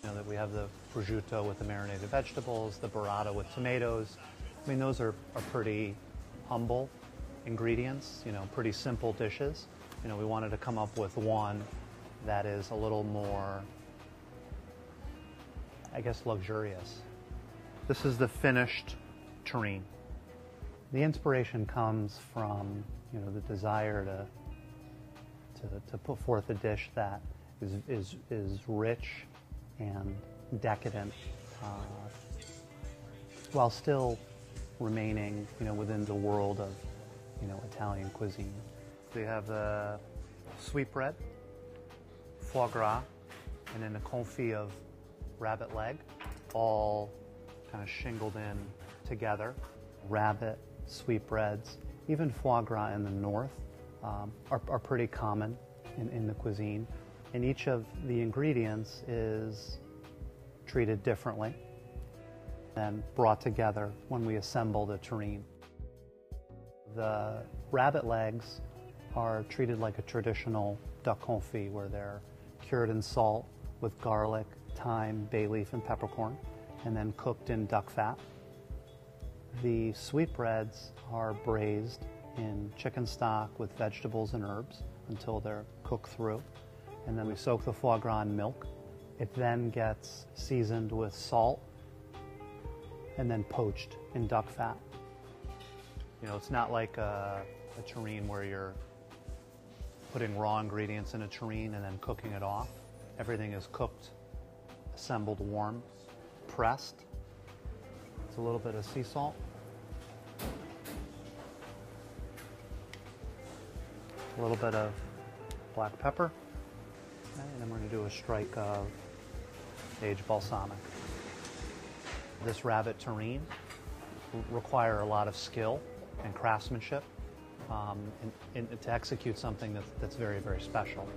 That we have the prosciutto with the marinated vegetables, the burrata with tomatoes. I mean, those are pretty humble ingredients, pretty simple dishes. We wanted to come up with one that is a little more, I guess, luxurious. This is the finished terrine. The inspiration comes from, the desire to put forth a dish that is rich and decadent, while still remaining, within the world of, Italian cuisine. So you have the sweetbread, foie gras, and then a confit of rabbit leg, all kind of shingled in together. Rabbit, sweetbreads, even foie gras in the north are pretty common in the cuisine. And each of the ingredients is treated differently and brought together when we assemble the terrine. The rabbit legs are treated like a traditional duck confit, where they're cured in salt with garlic, thyme, bay leaf, and peppercorn, and then cooked in duck fat. The sweetbreads are braised in chicken stock with vegetables and herbs until they're cooked through. And then we soak the foie gras in milk. It then gets seasoned with salt and then poached in duck fat. It's not like a terrine where you're putting raw ingredients in a terrine and then cooking it off. Everything is cooked, assembled warm, pressed. It's a little bit of sea salt. A little bit of black pepper. And then we're going to do a strike of aged balsamic. This rabbit terrine require a lot of skill and craftsmanship and to execute something that's very, very special.